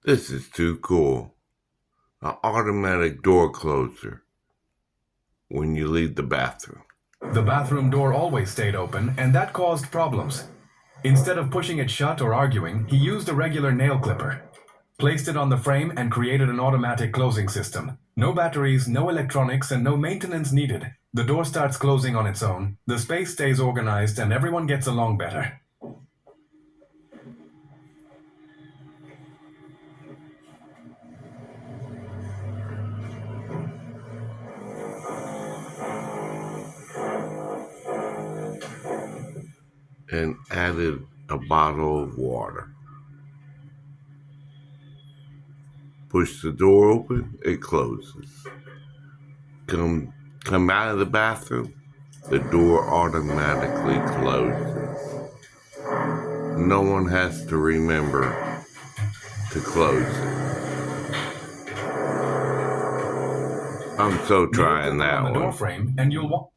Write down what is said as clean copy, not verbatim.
This is too cool. An automatic door closer when you leave the bathroom. The bathroom door always stayed open, and that caused problems. Instead of pushing it shut or arguing, he used a regular nail clipper, placed it on the frame, and created an automatic closing system. No batteries, no electronics, and no maintenance needed. The door starts closing on its own, the space stays organized, and everyone gets along better. And added a bottle of water. Push the door open, it closes. Come out of the bathroom, the door automatically closes. No one has to remember to close it. I'm so trying that on the door one. frame, and you'll